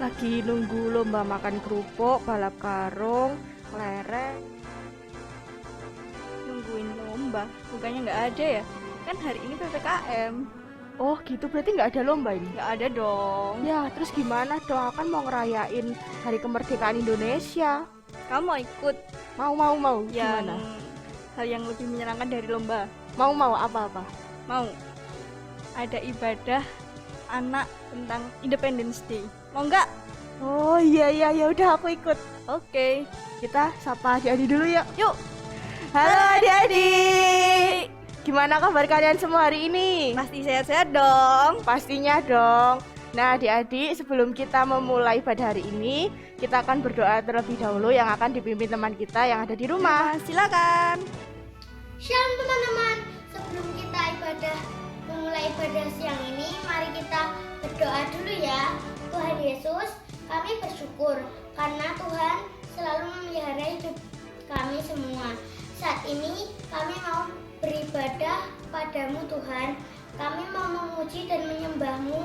Lagi nunggu lomba makan kerupuk, balap karung, kelereng. Nungguin lomba, bukannya nggak ada ya? Kan hari ini PPKM. Oh gitu, berarti nggak ada lomba ini? Nggak ada dong. Ya, terus gimana dong? Aku kan mau ngerayain hari kemerdekaan Indonesia. Kamu mau ikut Mau, yang gimana? hal yang lebih menyenangkan dari lomba? Mau, apa-apa? Mau. Ada ibadah anak tentang Independence Day. Mau nggak? Oh iya, ya udah aku ikut. Oke. Kita sapa adik-adik dulu yuk. Yuk. Halo adik-adik. Gimana kabar kalian semua hari ini? Pasti sehat-sehat dong. Pastinya dong. Nah adik-adik, sebelum kita memulai pada hari ini, kita akan berdoa terlebih dahulu yang akan dipimpin teman kita yang ada di rumah. Silakan. Shalom teman-teman, sebelum kita memulai ibadah siang ini, mari kita berdoa dulu ya. Tuhan Yesus, kami bersyukur karena Tuhan selalu memelihara hidup kami semua. Saat ini kami mau beribadah padamu Tuhan. Kami mau memuji dan menyembahmu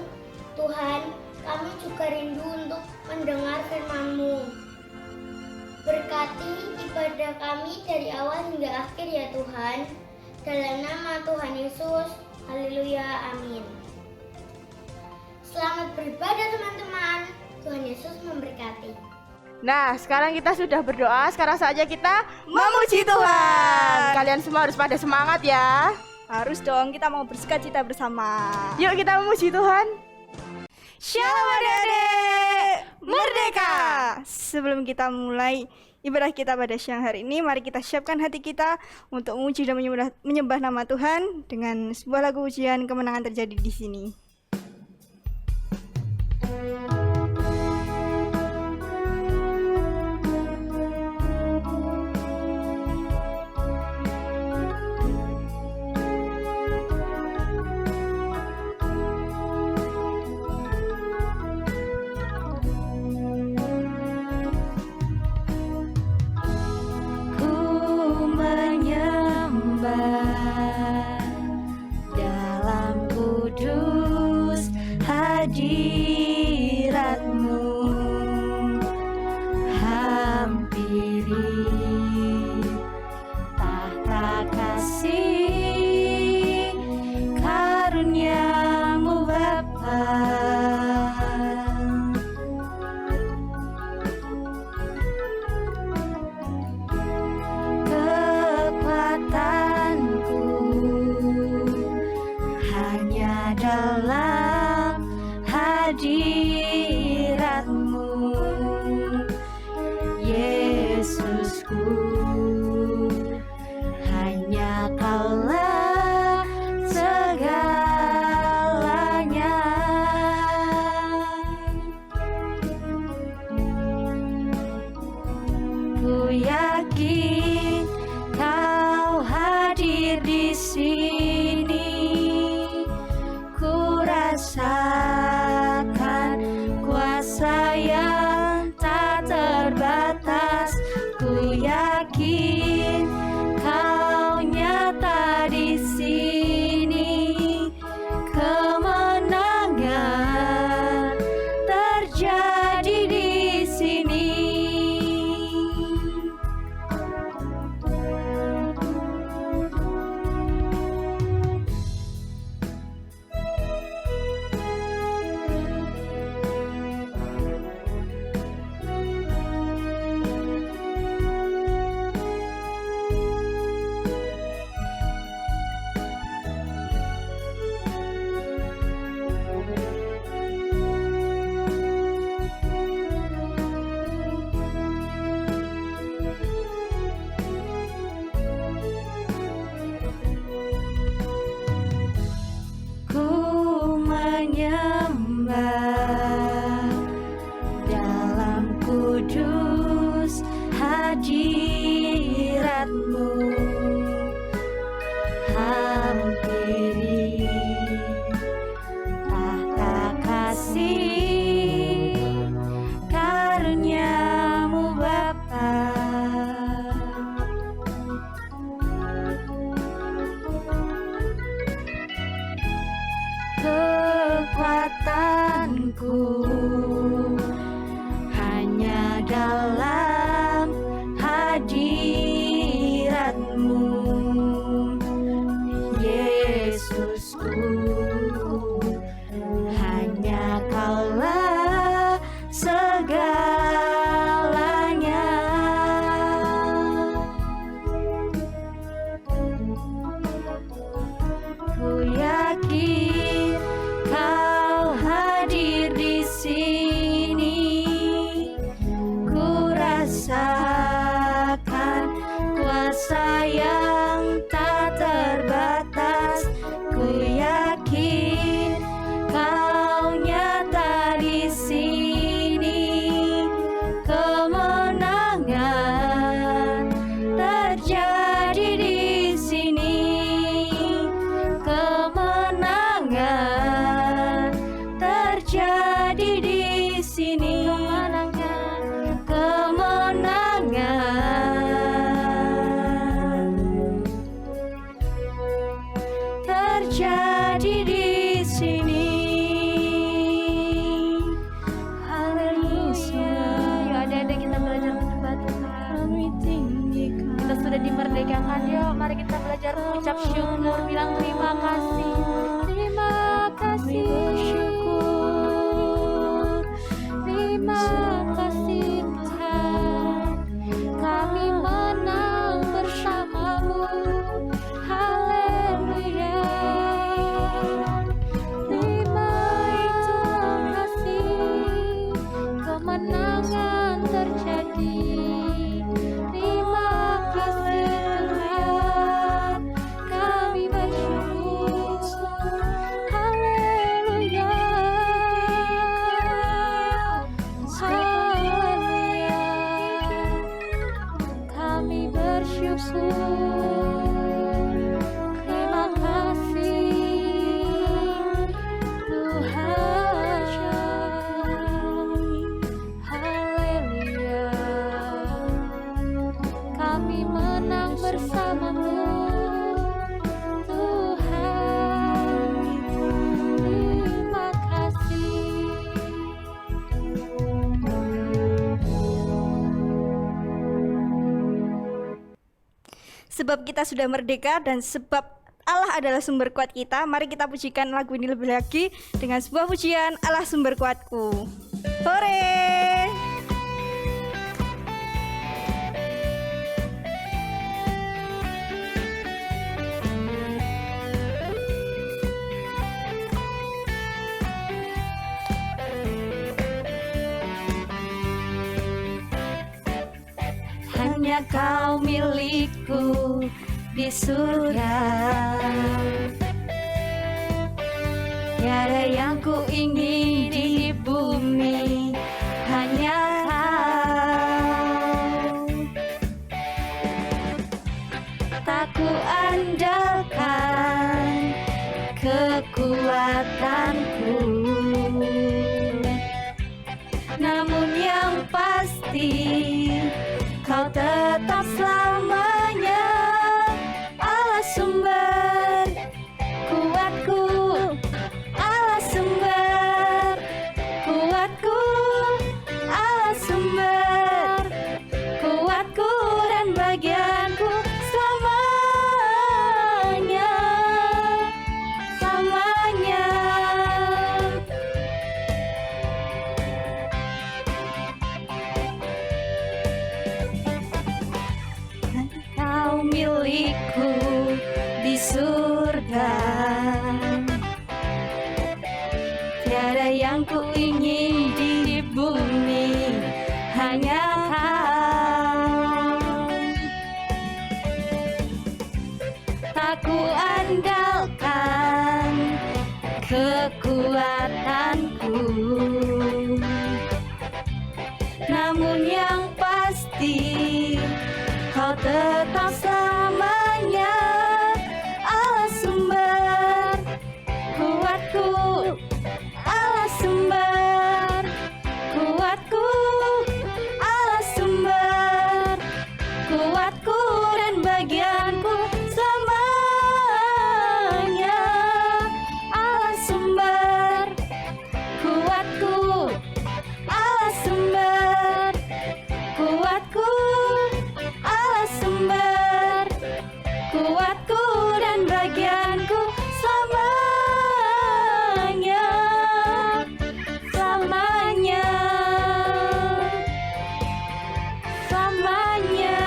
Tuhan. Kami juga rindu untuk mendengar firman-Mu. Berkati ibadah kami dari awal hingga akhir ya Tuhan. Dalam nama Tuhan Yesus, haleluya, amin. Selamat beribadah teman-teman. Tuhan Yesus memberkati. Nah, sekarang kita sudah berdoa, sekarang saja kita memuji Tuhan. Kalian semua harus pada semangat ya. Harus dong, kita mau bersukacita bersama. Yuk kita memuji Tuhan. Shalom adik-adik, merdeka! Sebelum kita mulai ibadah kita pada siang hari ini, mari kita siapkan hati kita untuk memuji dan menyembah nama Tuhan dengan sebuah lagu ujian kemenangan terjadi di sini. Dalam kudus hadirat-Mu, hampiri tahta kasih karunia-Mu Bapa. Dalam hadirat-Mu, Yesusku, hanya Kaulah segalanya. Ku yakin Kau hadir di sini. Rasakan kuasa yang tak terbatas. Ku yakin Kau nyata di sini. Kemenangan terjadi di sini. Dalam kudus hadirat-Mu, hampiri tahta kasih karunia-Mu Bapa. Kekuatanku terjadi di sini. Haleluya. Yuk adik-adik kita belajar menyembah Tuhan. Kami tinggikan. Kita sudah dimerdekakan, yuk mari kita belajar mengucap syukur, bilang terima kasih. Terima kasih. Bersyukur. Terima kasih Tuhan, kami menang bersamamu. Haleluya. Terima kasih, kemenangan terjadi. Terima kasih Tuhan, kami bersyukur. Haleluya. Haleluya. Kami bersyukur. Terima kasih Tuhan. Haleluya. Kami menang bersamamu Tuhan. Terima kasih. Sebab kita sudah merdeka dan sebab Allah adalah sumber kuat kita, mari kita pujikan lagu ini lebih lagi dengan sebuah pujian Allah sumber kuatku. Hore! Hanya kau milikku di surga. Tiada yang ku ingin di bumi, hanya kau. Tak ku andalkan kekuatanku, namun yang pasti Kau tetap selamanya Allah sumber kuatku, Allah sumber kuatku, Allah sumber kuatku dan bagianku selamanya, selamanya. Kau milikku di surga. Tiada yang ku ingin di bumi, hanya kau. Tak ku andalkan kekuatanku, namun yang pasti Kau tetap selamanya Allah sumber kuatku, Allah sumber kuatku, Allah sumber kuatku dan bagianku selamanya, Allah sumber kuatku, Allah sumber kuatku, Allah sumber kuatku dan bagianku selamanya, selamanya, selamanya,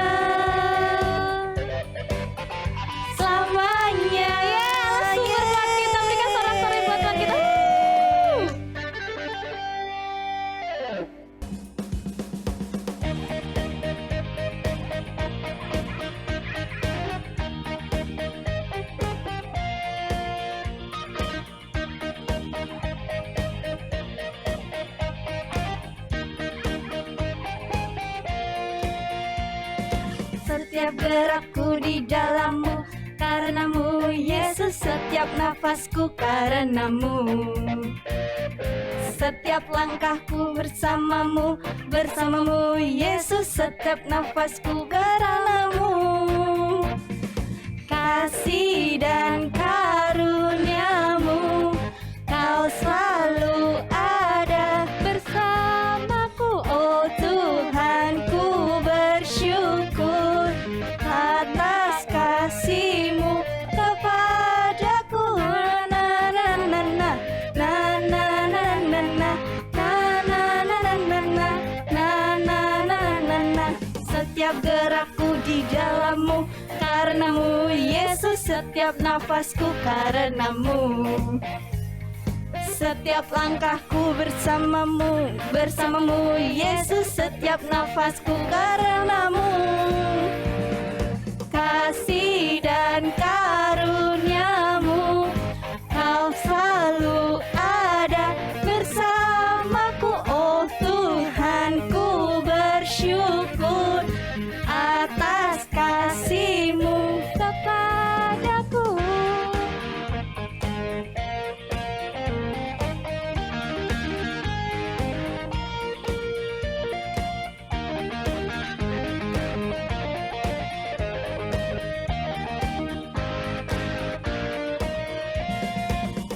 selamanya. Ya, Allah sumber kuat kita, berikan sorak-sorai buat Tuhan kita. Setiap gerakku di dalammu, karenamu Yesus. Setiap nafasku karenamu, setiap langkahku bersamamu, bersamamu Yesus. Setiap nafasku karenamu, kasih dan karunia di dalammu, karenamu Yesus setiap nafasku karenamu. Setiap langkahku bersamamu, bersamamu Yesus setiap nafasku karenamu. Kasih dan karuniamu, kau selalu ada bersamaku. Oh Tuhan, ku bersyukur atas kasih-Mu kepadaku.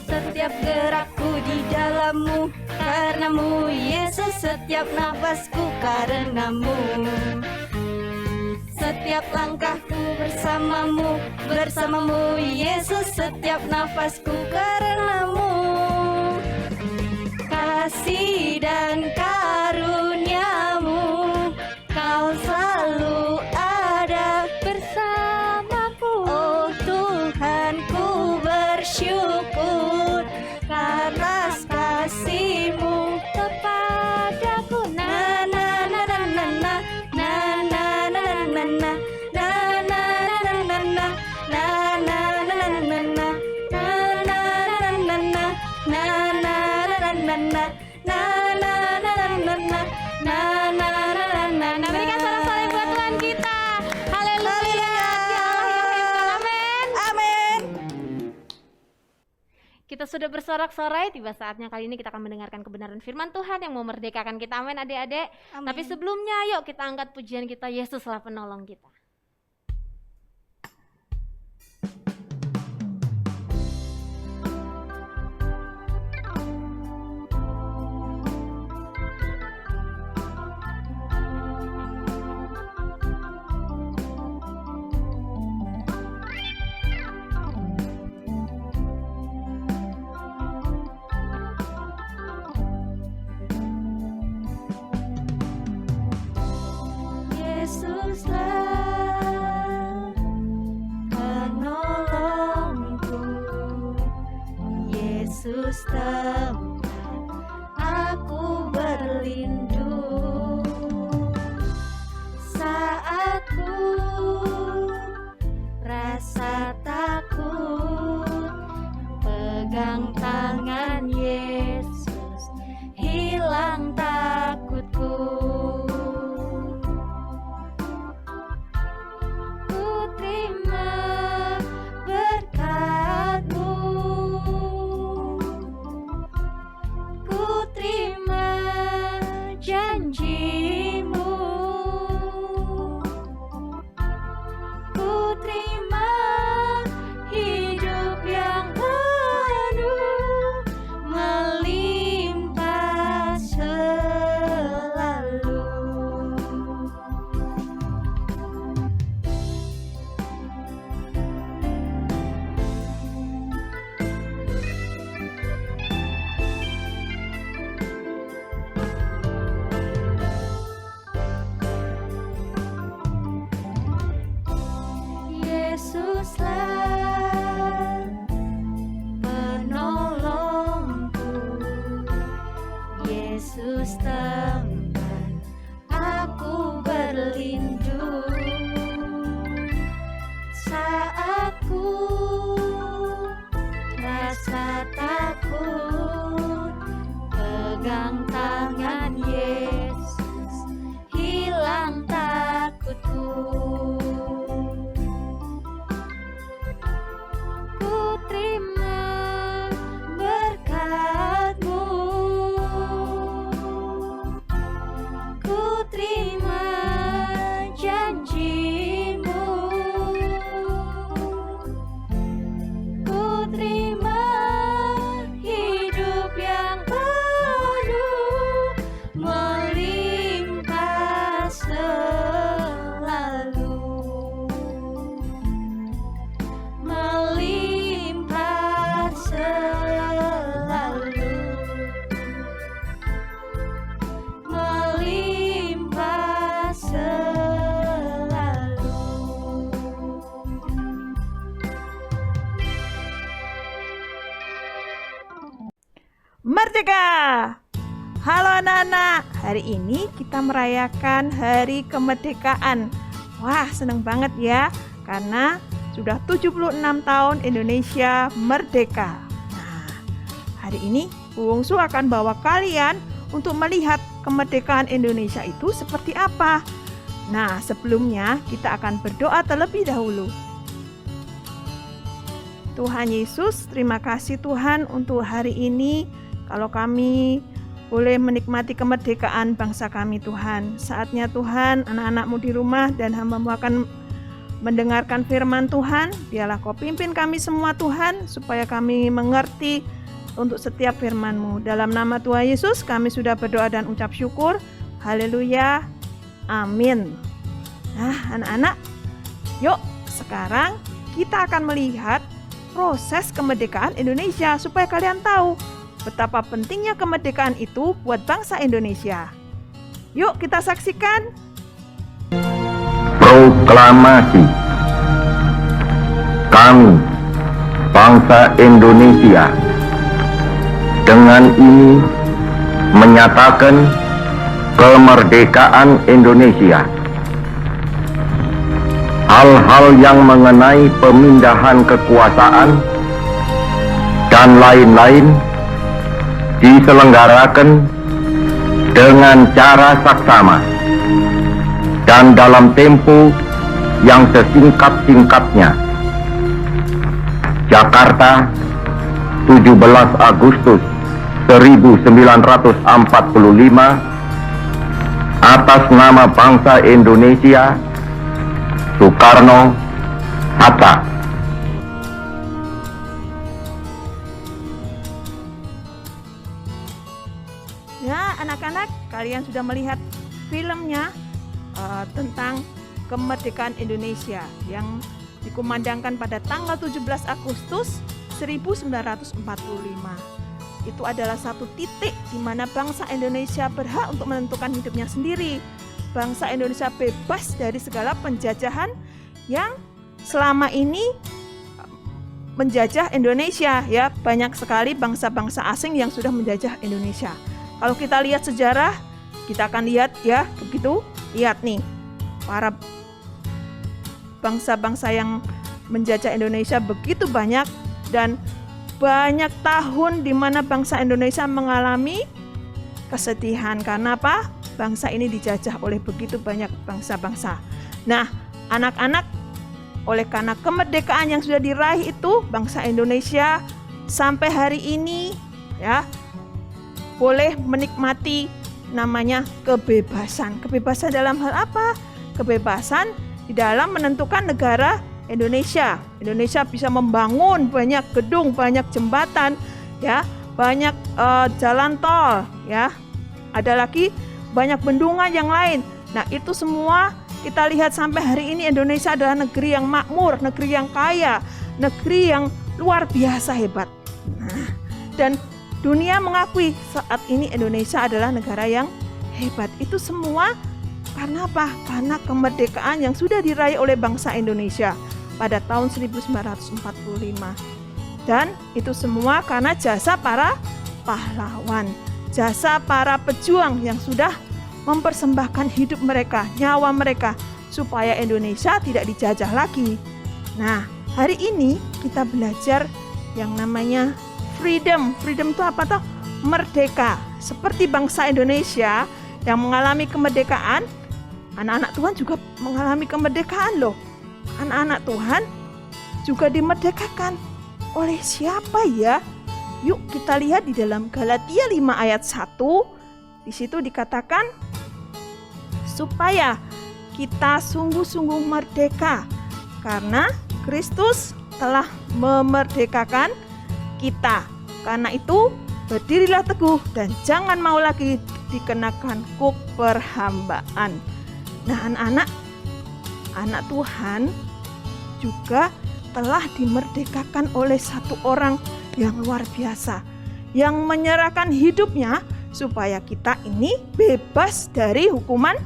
Setiap gerakku di dalammu, karenamu Yesus setiap nafasku karenamu. Setiap langkahku bersamamu, bersamamu Yesus setiap nafasku karenamu. Kasih dan karuniamu, kau selalu ada bersamaku. Oh Tuhan, ku bersyukur atas kasih-Mu kepadaku. Na na na na na na na na na na na na na na Berikan sorak-sorai buat Tuhan kita. Haleluya. Amin. Amin. Kita sudah bersorak-sorai, tiba saatnya kali ini kita akan mendengarkan kebenaran firman Tuhan yang memerdekakan kita. Amin adik-adik. Amin. Tapi sebelumnya yuk kita angkat pujian kita, Yesuslah penolong kita. Yesuslah penolongku, Yesus tempat aku berlindung. Saat ku rasa takut, pegang tangan Yesus, hilang takutku. Yesuslah penolongku, Yesus tempat aku berlindung. Saat ku rasa takut, pegang tangan Yesus, hilang takutku. merdeka. Halo anak-anak, hari ini kita merayakan hari kemerdekaan. Wah, seneng banget ya, karena sudah 76 tahun Indonesia merdeka. Nah, hari ini Bu Wungsu akan bawa kalian untuk melihat kemerdekaan Indonesia itu seperti apa. Nah, sebelumnya kita akan berdoa terlebih dahulu. Tuhan Yesus, terima kasih Tuhan untuk hari ini. Kalau kami boleh menikmati kemerdekaan bangsa kami Tuhan. Saatnya Tuhan, anak-anak-Mu di rumah dan hamba-Mu akan mendengarkan firman Tuhan. Biarlah Kau pimpin kami semua Tuhan, supaya kami mengerti untuk setiap firman-Mu. Dalam nama Tuhan Yesus kami sudah berdoa dan ucap syukur. Haleluya. Amin. Nah anak-anak, yuk sekarang kita akan melihat proses kemerdekaan Indonesia supaya kalian tahu betapa pentingnya kemerdekaan itu buat bangsa Indonesia. Yuk kita saksikan. Proklamasi. Kami, bangsa Indonesia, dengan ini menyatakan kemerdekaan Indonesia. Hal-hal yang mengenai pemindahan kekuasaan dan lain-lain diselenggarakan dengan cara saksama dan dalam tempo yang sesingkat-singkatnya. Jakarta, 17 Agustus 1945, atas nama bangsa Indonesia, Soekarno Hatta. Ya, anak-anak, kalian sudah melihat filmnya tentang kemerdekaan Indonesia yang dikumandangkan pada tanggal 17 Agustus 1945. Itu adalah satu titik di mana bangsa Indonesia berhak untuk menentukan hidupnya sendiri. Bangsa Indonesia bebas dari segala penjajahan yang selama ini menjajah Indonesia ya. Banyak sekali bangsa-bangsa asing yang sudah menjajah Indonesia. Kalau kita lihat sejarah, kita akan lihat ya, begitu. Lihat nih, para bangsa-bangsa yang menjajah Indonesia begitu banyak dan banyak tahun di mana bangsa Indonesia mengalami kesedihan. Karena apa? Bangsa ini dijajah oleh begitu banyak bangsa-bangsa. Nah, anak-anak, oleh karena kemerdekaan yang sudah diraih itu, bangsa Indonesia sampai hari ini ya boleh menikmati namanya kebebasan. Kebebasan dalam hal apa? Kebebasan di dalam menentukan negara Indonesia. Indonesia bisa membangun banyak gedung, banyak jembatan, ya, banyak jalan tol, ya. Ada lagi banyak bendungan yang lain. Nah, itu semua kita lihat sampai hari ini Indonesia adalah negeri yang makmur, negeri yang kaya, negeri yang luar biasa hebat. Nah, dan dunia mengakui saat ini Indonesia adalah negara yang hebat. Itu semua karena apa? Karena kemerdekaan yang sudah diraih oleh bangsa Indonesia pada tahun 1945. Dan itu semua karena jasa para pahlawan, jasa para pejuang yang sudah mempersembahkan hidup mereka, nyawa mereka, supaya Indonesia tidak dijajah lagi. Nah, hari ini kita belajar yang namanya freedom. Freedom itu apa toh? Merdeka. Seperti bangsa Indonesia yang mengalami kemerdekaan, anak-anak Tuhan juga mengalami kemerdekaan loh. Anak-anak Tuhan juga dimerdekakan. Oleh siapa ya? Yuk kita lihat di dalam Galatia 5 ayat 1. Di situ dikatakan supaya kita sungguh-sungguh merdeka karena Kristus telah memerdekakan kita. Karena itu berdirilah teguh dan jangan mau lagi dikenakan kuk perhambaan. Nah, anak Tuhan juga telah dimerdekakan oleh satu orang yang luar biasa, yang menyerahkan hidupnya supaya kita ini bebas dari hukuman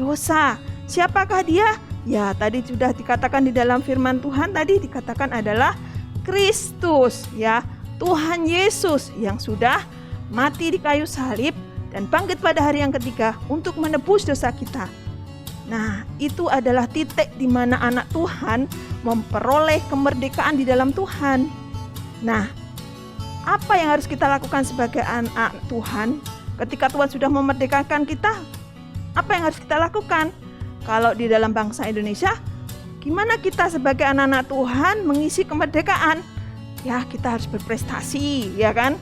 dosa. Siapakah dia? Ya, tadi sudah dikatakan di dalam firman Tuhan, tadi dikatakan adalah Kristus, ya, Tuhan Yesus yang sudah mati di kayu salib, dan bangkit pada hari yang ketiga untuk menebus dosa kita. Nah, itu adalah titik di mana anak Tuhan memperoleh kemerdekaan di dalam Tuhan. Nah, apa yang harus kita lakukan sebagai anak Tuhan? Ketika Tuhan sudah memerdekakan kita, apa yang harus kita lakukan? Kalau di dalam bangsa Indonesia, gimana kita sebagai anak-anak Tuhan mengisi kemerdekaan? Ya, kita harus berprestasi, ya kan?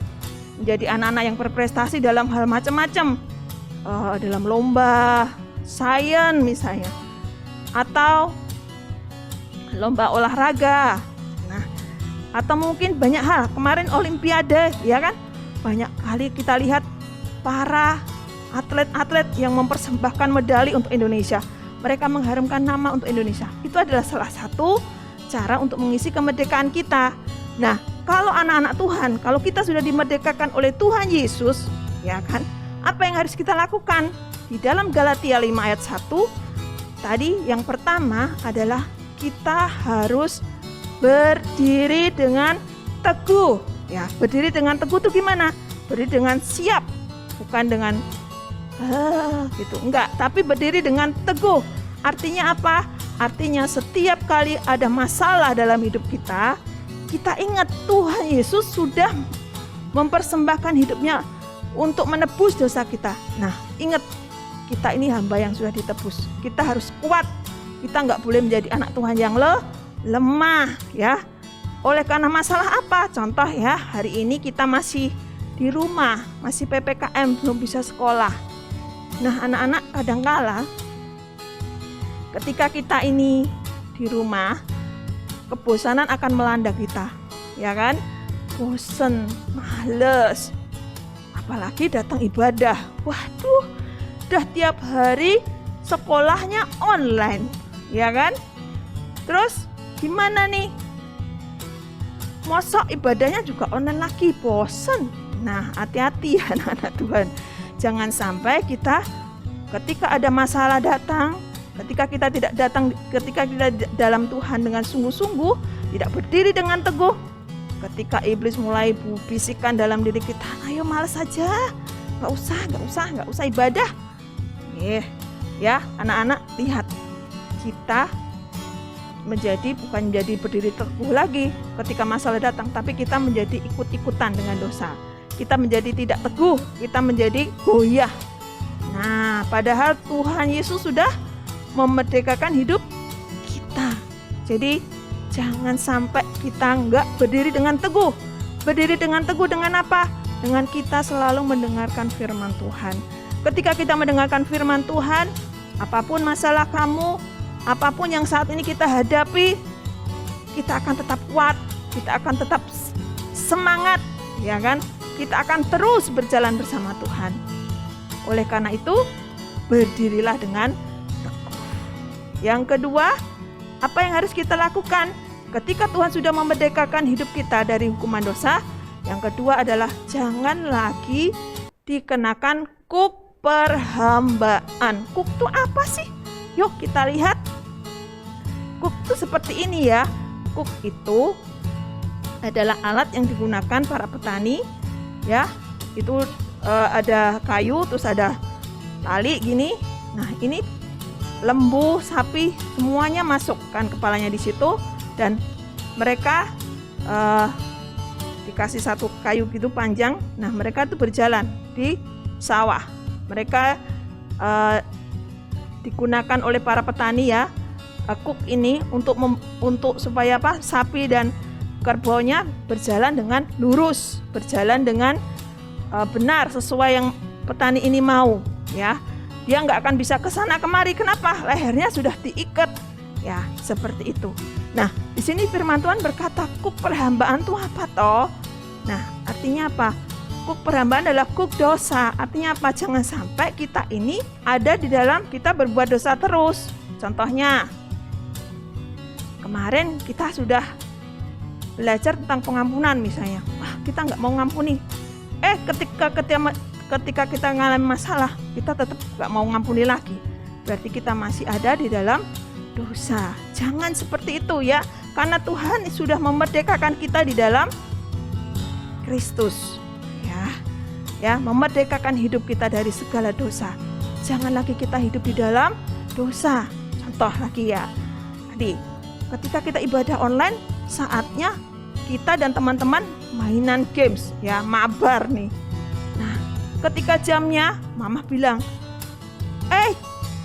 Menjadi anak-anak yang berprestasi dalam hal macam-macam, dalam lomba sains misalnya, atau lomba olahraga. Nah, atau mungkin banyak hal. Kemarin Olimpiade, ya kan? Banyak kali kita lihat para atlet-atlet yang mempersembahkan medali untuk Indonesia. Mereka mengharumkan nama untuk Indonesia. Itu adalah salah satu cara untuk mengisi kemerdekaan kita. Nah, kalau anak-anak Tuhan, kalau kita sudah dimerdekakan oleh Tuhan Yesus, ya kan? Apa yang harus kita lakukan? Di dalam Galatia 5 ayat 1, tadi yang pertama adalah kita harus berdiri dengan teguh. Ya, berdiri dengan teguh itu gimana? Berdiri dengan siap, bukan dengan gitu, enggak, tapi berdiri dengan teguh. Artinya apa? Artinya setiap kali ada masalah dalam hidup kita, kita ingat Tuhan Yesus sudah mempersembahkan hidupnya untuk menebus dosa kita. Nah, ingat, kita ini hamba yang sudah ditebus. Kita harus kuat. Kita enggak boleh menjadi anak Tuhan yang lemah, ya. Oleh karena masalah apa? Contoh ya, hari ini kita masih di rumah, masih PPKM, belum bisa sekolah. Nah, anak-anak kadangkala ketika kita ini di rumah, kebosanan akan melanda kita, ya kan? Bosen, males, apalagi datang ibadah. Waduh, udah tiap hari sekolahnya online, ya kan? Terus gimana nih? Mosok ibadahnya juga online lagi, bosen. Nah, hati-hati ya anak-anak Tuhan. Jangan sampai kita ketika ada masalah datang, ketika kita tidak datang, ketika kita dalam Tuhan dengan sungguh-sungguh, tidak berdiri dengan teguh, ketika iblis mulai bisikan dalam diri kita, ayo malas saja, nggak usah ibadah. Ya anak-anak, lihat, kita bukan menjadi berdiri teguh lagi ketika masalah datang, tapi kita menjadi ikut-ikutan dengan dosa. Kita menjadi tidak teguh, kita menjadi goyah. Nah, padahal Tuhan Yesus sudah memerdekakan hidup kita. Jadi jangan sampai kita enggak berdiri dengan teguh. Berdiri dengan teguh dengan apa? Dengan kita selalu mendengarkan firman Tuhan. Ketika kita mendengarkan firman Tuhan, apapun masalah kamu, apapun yang saat ini kita hadapi, kita akan tetap kuat, kita akan tetap semangat, ya kan? Kita akan terus berjalan bersama Tuhan. Oleh karena itu, berdirilah dengan teguh. Yang kedua, apa yang harus kita lakukan? Ketika Tuhan sudah memerdekakan hidup kita dari hukuman dosa, yang kedua adalah jangan lagi dikenakan kuk perhambaan. Kuk itu apa sih? Yuk kita lihat. Kuk itu seperti ini ya. Kuk itu adalah alat yang digunakan para petani, ya. Itu ada kayu, terus ada tali gini. Nah, ini lembu, sapi, semuanya masukkan kepalanya di situ, dan mereka dikasih satu kayu gitu panjang. Nah, mereka tuh berjalan di sawah. Mereka digunakan oleh para petani ya, kuk ini untuk supaya apa? Sapi dan kerbaunya berjalan dengan lurus, berjalan dengan benar sesuai yang petani ini mau, ya. Dia nggak akan bisa ke sana kemari. Kenapa? Lehernya sudah diikat, ya, seperti itu. Nah, di sini firman Tuhan berkata kuk perhambaan itu apa toh? Nah, artinya apa? Kuk perhambaan adalah kuk dosa. Artinya apa? Jangan sampai kita ini ada di dalam kita berbuat dosa terus. Contohnya, kemarin kita sudah belajar tentang pengampunan misalnya. Wah, kita nggak mau ngampuni. Ketika kita mengalami masalah, kita tetap nggak mau ngampuni lagi. Berarti kita masih ada di dalam dosa. Jangan seperti itu ya. Karena Tuhan sudah memerdekakan kita di dalam Kristus. Ya. ya, memerdekakan hidup kita dari segala dosa. Jangan lagi kita hidup di dalam dosa. Contoh lagi ya, tadi ketika kita ibadah online, saatnya kita dan teman-teman mainan games ya, mabar nih. Nah, ketika jamnya, mama bilang,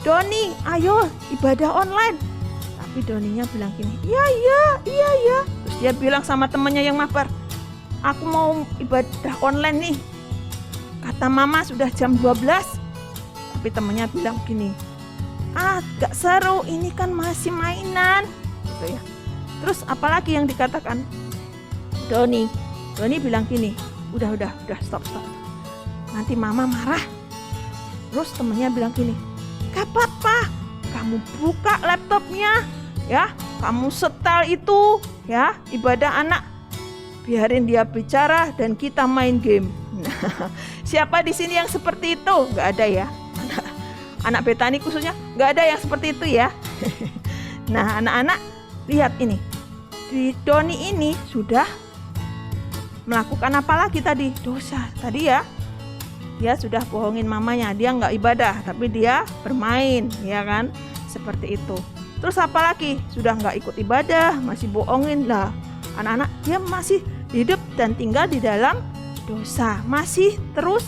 Doni, ayo ibadah online. Tapi Doninya bilang gini, iya. Terus dia bilang sama temannya yang mabar, aku mau ibadah online nih. Kata mama sudah jam 12. Tapi temannya bilang gini, gak seru, ini kan masih mainan. Gitu ya. Terus apalagi yang dikatakan Doni bilang gini, udah stop. Nanti mama marah. Terus temennya bilang gini, gak apa-apa, kamu buka laptopnya, ya, kamu setel itu, ya, ibadah anak, biarin dia bicara dan kita main game. Nah, siapa di sini yang seperti itu? Gak ada ya, anak Betani khususnya, gak ada yang seperti itu ya. Nah, anak-anak lihat ini, di Doni ini sudah melakukan apa lagi tadi? Dosa tadi ya. Dia sudah bohongin mamanya, dia nggak ibadah, tapi dia bermain, ya kan? Seperti itu. Terus apa lagi? Sudah nggak ikut ibadah, masih bohongin lah. Anak-anak dia masih hidup dan tinggal di dalam dosa, masih terus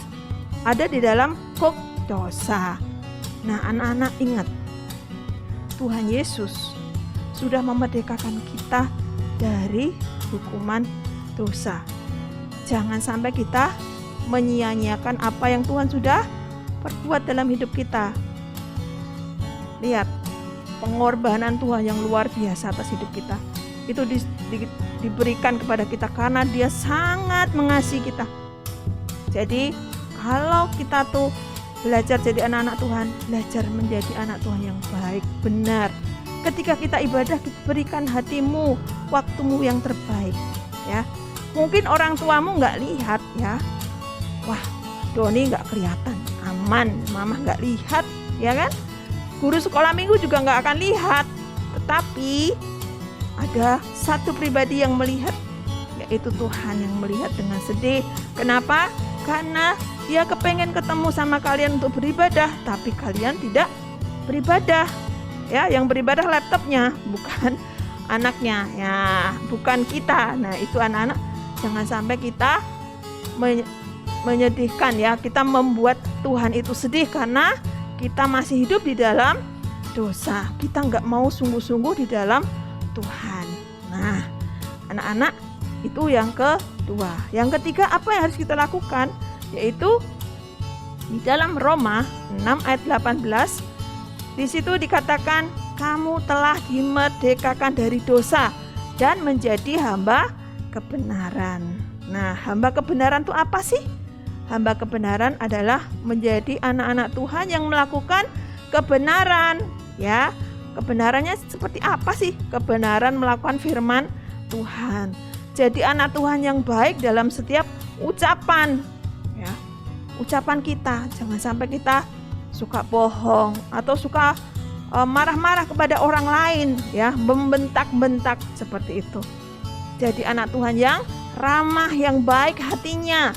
ada di dalam kok dosa. Nah, anak-anak ingat, Tuhan Yesus sudah memerdekakan kita dari hukuman dosa. Jangan sampai kita menyia-nyiakan apa yang Tuhan sudah perbuat dalam hidup kita. Lihat pengorbanan Tuhan yang luar biasa atas hidup kita. Itu diberikan kepada kita karena Dia sangat mengasihi kita. Jadi kalau kita tuh belajar jadi anak-anak Tuhan, belajar menjadi anak Tuhan yang baik, benar. Ketika kita ibadah, berikan hatimu, waktumu yang terbaik, ya. Mungkin orang tuamu nggak lihat ya. Wah, Doni nggak kelihatan, aman, mama nggak lihat, ya kan? Guru sekolah minggu juga nggak akan lihat. Tetapi ada satu pribadi yang melihat, yaitu Tuhan yang melihat dengan sedih. Kenapa? Karena Dia kepengen ketemu sama kalian untuk beribadah, tapi kalian tidak beribadah. Ya, yang beribadah laptopnya, bukan anaknya, ya, bukan kita. Nah, itu anak-anak, jangan sampai kita menyedihkan ya, kita membuat Tuhan itu sedih karena kita masih hidup di dalam dosa. Kita nggak mau sungguh-sungguh di dalam Tuhan. Nah, anak-anak, itu yang kedua. Yang ketiga, apa yang harus kita lakukan? Yaitu di dalam Roma 6 ayat 18, di situ dikatakan kamu telah dimerdekakan dari dosa dan menjadi hamba kebenaran. Nah, hamba kebenaran itu apa sih? Hamba kebenaran adalah menjadi anak-anak Tuhan yang melakukan kebenaran, ya. Kebenarannya seperti apa sih? Kebenaran melakukan firman Tuhan. Jadi anak Tuhan yang baik dalam setiap ucapan, ya. Ucapan kita, jangan sampai kita suka bohong atau suka marah-marah kepada orang lain, ya, membentak-bentak seperti itu. Jadi anak Tuhan yang ramah, yang baik hatinya,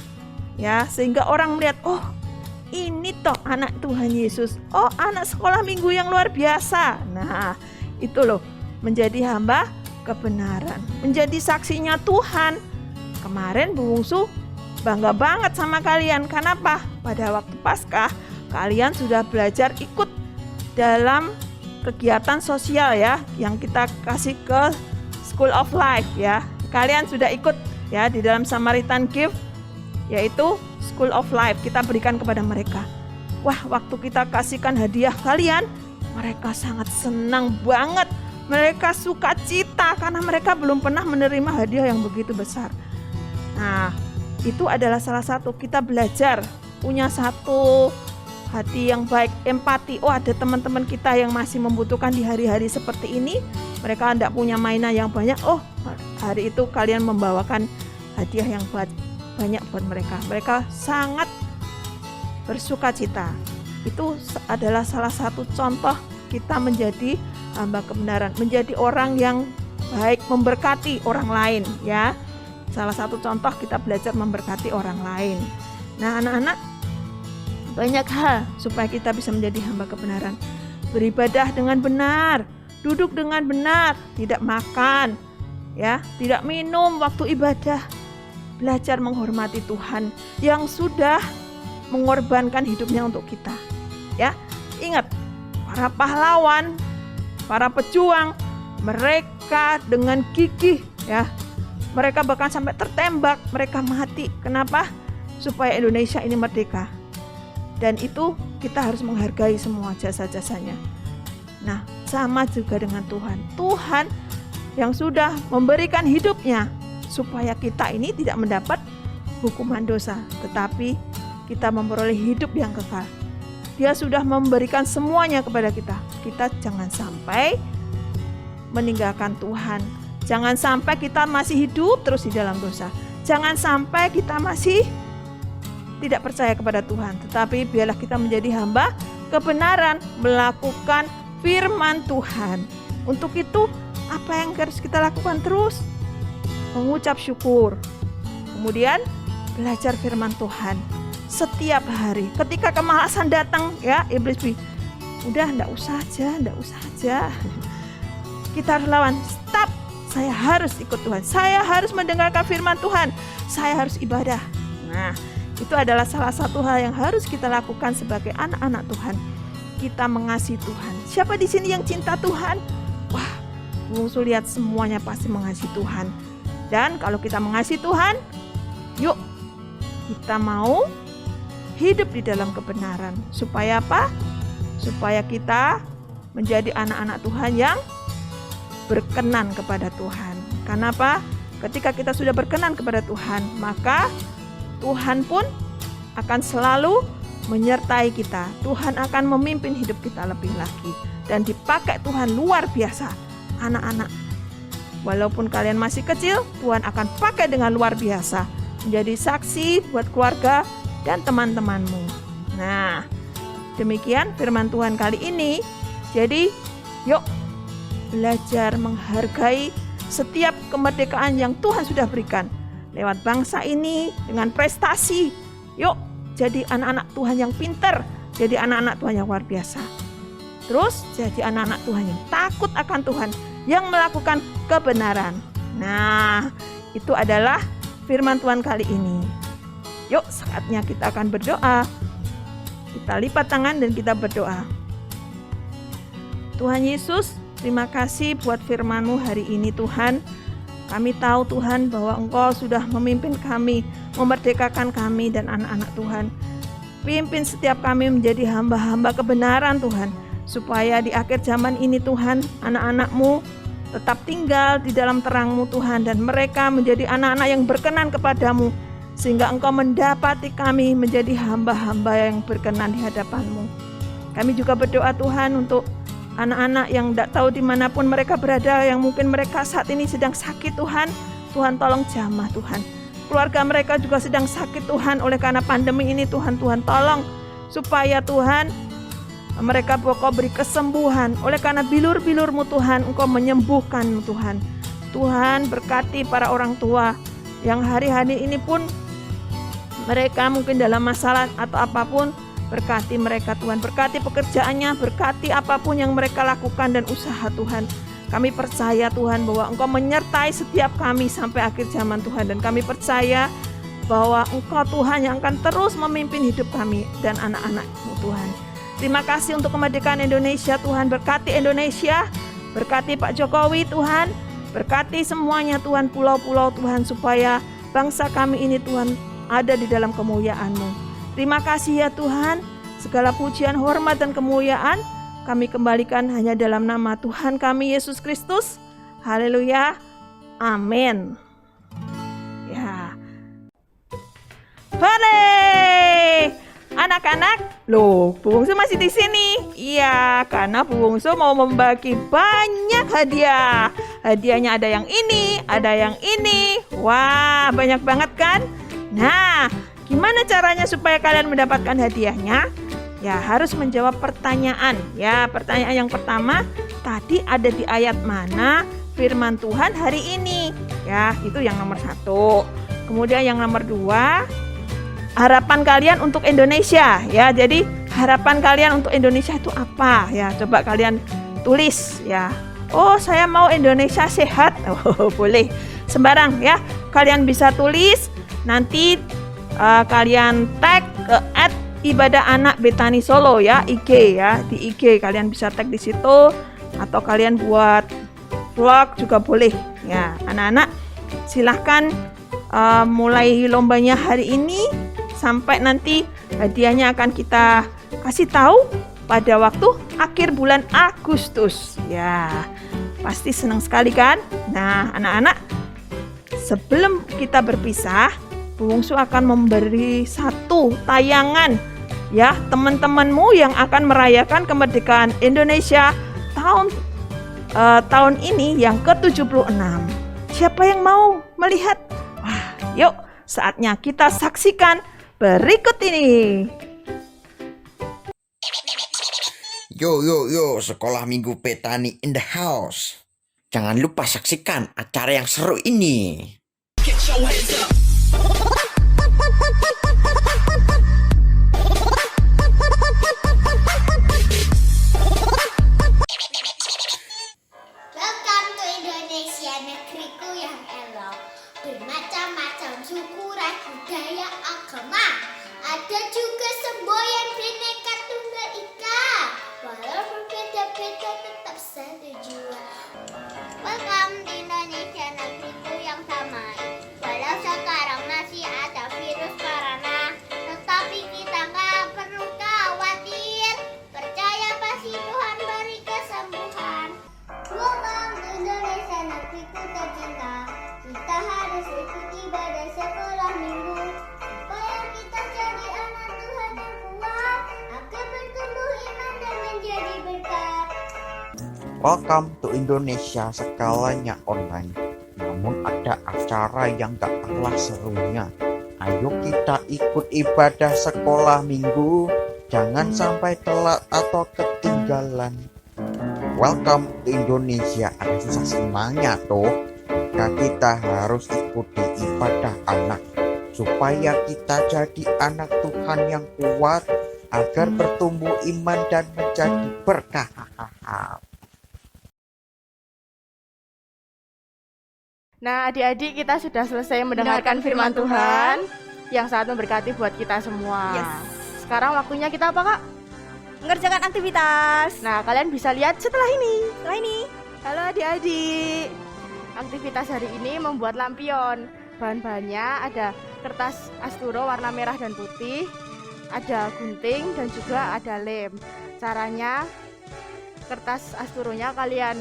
ya, sehingga orang melihat, oh, ini toh anak Tuhan Yesus, oh, anak sekolah minggu yang luar biasa. Nah, itu loh, menjadi hamba kebenaran, menjadi saksinya Tuhan. Kemarin Bu Bungsu bangga banget sama kalian. Kenapa? Pada waktu Paskah kalian sudah belajar ikut dalam kegiatan sosial, ya, yang kita kasih ke School of Life, ya. Kalian sudah ikut, ya, di dalam Samaritan Gift, yaitu School of Life, kita berikan kepada mereka. Wah, waktu kita kasihkan hadiah kalian, mereka sangat senang banget. Mereka suka cita karena mereka belum pernah menerima hadiah yang begitu besar. Nah, itu adalah salah satu kita belajar punya satu hati yang baik, empati. Oh, ada teman-teman kita yang masih membutuhkan di hari-hari seperti ini. Mereka tidak punya mainan yang banyak. Oh, hari itu kalian membawakan hadiah yang banyak buat mereka. Mereka sangat bersuka cita. Itu adalah salah satu contoh kita menjadi hamba kebenaran, menjadi orang yang baik, memberkati orang lain, ya. Salah satu contoh kita belajar memberkati orang lain. Nah, anak-anak, banyak hal supaya kita bisa menjadi hamba kebenaran. Beribadah dengan benar, duduk dengan benar, tidak makan, ya, tidak minum waktu ibadah. Belajar menghormati Tuhan yang sudah mengorbankan hidupnya untuk kita. Ya, ingat, para pahlawan, para pejuang, mereka dengan gigih, ya, mereka bahkan sampai tertembak, mereka mati. Kenapa? Supaya Indonesia ini merdeka. Dan itu kita harus menghargai semua jasa-jasanya. Nah, sama juga dengan Tuhan. Tuhan yang sudah memberikan hidupnya supaya kita ini tidak mendapat hukuman dosa, tetapi kita memperoleh hidup yang kekal. Dia sudah memberikan semuanya kepada kita. Kita jangan sampai meninggalkan Tuhan. Jangan sampai kita masih hidup terus di dalam dosa. Jangan sampai kita masih tidak percaya kepada Tuhan. Tetapi biarlah kita menjadi hamba kebenaran, melakukan firman Tuhan. Untuk itu, apa yang harus kita lakukan terus? Mengucap syukur. Kemudian, belajar firman Tuhan setiap hari. Ketika kemalasan datang, ya, iblis udah enggak usah aja. Kita harus lawan. Stop. Saya harus ikut Tuhan. Saya harus mendengarkan firman Tuhan. Saya harus ibadah. Nah, itu adalah salah satu hal yang harus kita lakukan sebagai anak-anak Tuhan. Kita mengasihi Tuhan. Siapa di sini yang cinta Tuhan? Wah, bungsu lihat semuanya pasti mengasihi Tuhan. Dan kalau kita mengasihi Tuhan, yuk kita mau hidup di dalam kebenaran. Supaya apa? Supaya kita menjadi anak-anak Tuhan yang berkenan kepada Tuhan. Karena apa? Ketika kita sudah berkenan kepada Tuhan, maka Tuhan pun akan selalu menyertai kita. Tuhan akan memimpin hidup kita lebih lagi. Dan dipakai Tuhan luar biasa. Anak-anak, walaupun kalian masih kecil, Tuhan akan pakai dengan luar biasa. Menjadi saksi buat keluarga dan teman-temanmu. Nah, demikian firman Tuhan kali ini. Jadi, yuk belajar menghargai setiap kemerdekaan yang Tuhan sudah berikan. Lewat bangsa ini dengan prestasi. Yuk jadi anak-anak Tuhan yang pintar. Jadi anak-anak Tuhan yang luar biasa. Terus jadi anak-anak Tuhan yang takut akan Tuhan. Yang melakukan kebenaran. Nah, itu adalah firman Tuhan kali ini. Yuk saatnya kita akan berdoa. Kita lipat tangan dan kita berdoa. Tuhan Yesus, terima kasih buat firman-Mu hari ini Tuhan. Kami tahu Tuhan bahwa Engkau sudah memimpin kami, memerdekakan kami dan anak-anak Tuhan. Pimpin setiap kami menjadi hamba-hamba kebenaran Tuhan. Supaya di akhir zaman ini Tuhan, anak-anak-Mu tetap tinggal di dalam terang-Mu Tuhan. Dan mereka menjadi anak-anak yang berkenan kepadamu. Sehingga Engkau mendapati kami menjadi hamba-hamba yang berkenan di hadapan-Mu. Kami juga berdoa Tuhan untuk anak-anak yang tidak tahu dimanapun mereka berada, yang mungkin mereka saat ini sedang sakit Tuhan. Tuhan tolong jamah Tuhan. Keluarga mereka juga sedang sakit Tuhan oleh karena pandemi ini Tuhan. Tuhan tolong supaya Tuhan mereka pokok beri kesembuhan. Oleh karena bilur-bilur-Mu Tuhan, Engkau menyembuhkan Tuhan. Tuhan berkati para orang tua yang hari-hari ini pun mereka mungkin dalam masalah atau apapun. Berkati mereka Tuhan, berkati pekerjaannya, berkati apapun yang mereka lakukan dan usaha Tuhan. Kami percaya Tuhan bahwa Engkau menyertai setiap kami sampai akhir zaman Tuhan. Dan kami percaya bahwa Engkau Tuhan yang akan terus memimpin hidup kami dan anak-anak-Mu Tuhan. Terima kasih untuk kemerdekaan Indonesia Tuhan. Berkati Indonesia, berkati Pak Jokowi Tuhan. Berkati semuanya Tuhan, pulau-pulau Tuhan. Supaya bangsa kami ini Tuhan ada di dalam kemuliaan-Mu. Terima kasih ya Tuhan, segala pujian, hormat, dan kemuliaan kami kembalikan hanya dalam nama Tuhan kami Yesus Kristus. Haleluya, amin. Ya, hore, anak-anak, loh, Bu Bungsu masih di sini. Iya, karena Bu Bungsu mau membagi banyak hadiah. Hadiahnya ada yang ini, ada yang ini. Wah, banyak banget kan? Nah, gimana caranya supaya kalian mendapatkan hadiahnya? Ya, harus menjawab pertanyaan. Ya, pertanyaan yang pertama, tadi ada di ayat mana firman Tuhan hari ini? Ya, itu yang nomor 1. Kemudian yang nomor 2, harapan kalian untuk Indonesia ya. Jadi harapan kalian untuk Indonesia itu apa ya? Coba kalian tulis ya. Oh, saya mau Indonesia sehat. Oh, boleh. Sembarang ya. Kalian bisa tulis. Nanti kalian tag ke @ibadahanak_betani_solo ya, IG ya. Di IG kalian bisa tag di situ atau kalian buat vlog juga boleh ya. Anak-anak silahkan mulai lombanya hari ini sampai nanti hadiahnya akan kita kasih tahu pada waktu akhir bulan Agustus ya. Pasti senang sekali kan? Nah, anak-anak, sebelum kita berpisah, Bu Wungsu akan memberi satu tayangan ya, teman-temanmu yang akan merayakan kemerdekaan Indonesia tahun ini yang ke-76. Siapa yang mau melihat? Wah, yuk saatnya kita saksikan berikut ini. Yo, sekolah minggu petani in the house. Jangan lupa saksikan acara yang seru ini. Welcome to Indonesia, negeriku yang elok. Bermacam-macam suku, ras, budaya, agama. Ada juga semboyan Bhinneka Tunggal Ika. Walau berbeda-beda tetap satu jua. Welcome di Indonesia, negeriku yang damai. Walau sekarang masih ada virus corona, tetapi kita nggak perlu khawatir. Percaya pasti Tuhan beri kesembuhan. Welcome di Indonesia, negeriku tercinta. Kita harus ikut ibadah sekolah minggu supaya kita jadi anak Tuhan yang kuat, agar bertumbuh iman dan menjadi berkat. Welcome to Indonesia, sekolahnya online. Namun ada acara yang gak kalah serunya. Ayo kita ikut ibadah sekolah minggu. Jangan sampai telat atau ketinggalan. Welcome to Indonesia, ada susah senangnya tuh. Kita harus ikuti ibadah anak supaya kita jadi anak Tuhan yang kuat, agar bertumbuh iman dan menjadi berkah. Nah, adik-adik, kita sudah selesai mendengarkan firman Tuhan yang sangat memberkati buat kita semua. Yes. Sekarang waktunya kita apa, Kak? Mengerjakan aktivitas. Nah, kalian bisa lihat setelah ini. Setelah ini, Halo adik-adik. Aktivitas hari ini membuat lampion. Bahan-bahannya ada kertas asturo warna merah dan putih, ada gunting dan juga ada lem. Caranya, kertas asturonya kalian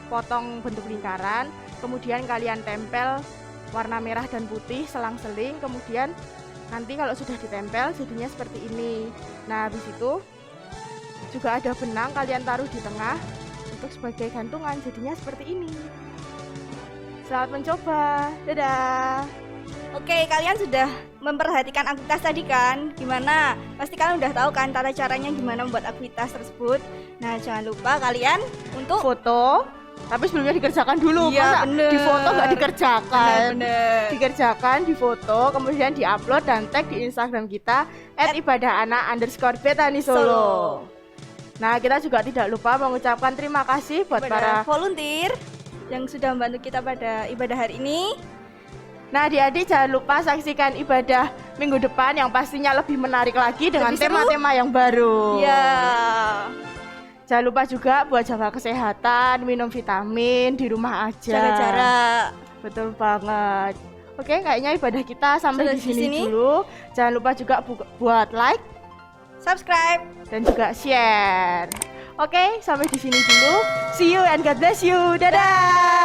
potong bentuk lingkaran, kemudian kalian tempel warna merah dan putih selang-seling, kemudian nanti kalau sudah ditempel jadinya seperti ini. Nah, habis itu juga ada benang, kalian taruh di tengah untuk sebagai gantungan, jadinya seperti ini. Selamat mencoba. Dadah. oke, kalian sudah memperhatikan aktivitas tadi kan? Gimana? Pasti kalian udah tahu kan tata caranya gimana membuat aktivitas tersebut. Nah, jangan lupa kalian untuk Foto, tapi sebelumnya dikerjakan dulu. Iya, Masa bener. di foto nggak dikerjakan? bener. Dikerjakan, difoto, kemudian diupload dan tag di Instagram kita @ibadahanak_betani_solo. Nah, kita juga tidak lupa mengucapkan terima kasih buat para. Pada volunteer yang sudah membantu kita pada ibadah hari ini. Nah, adik-adik jangan lupa saksikan ibadah minggu depan yang pastinya lebih menarik lagi dengan Lebih seru. tema-tema yang baru. Ya. Jangan lupa juga buat jaga kesehatan, minum vitamin di rumah aja. Jaga jarak. Betul banget. Oke, kayaknya ibadah kita sampai Sudah di di sini sini. dulu. Jangan lupa juga buat like Subscribe. dan juga share. Oke, sampai di sini dulu. See you and God bless you. Dadah.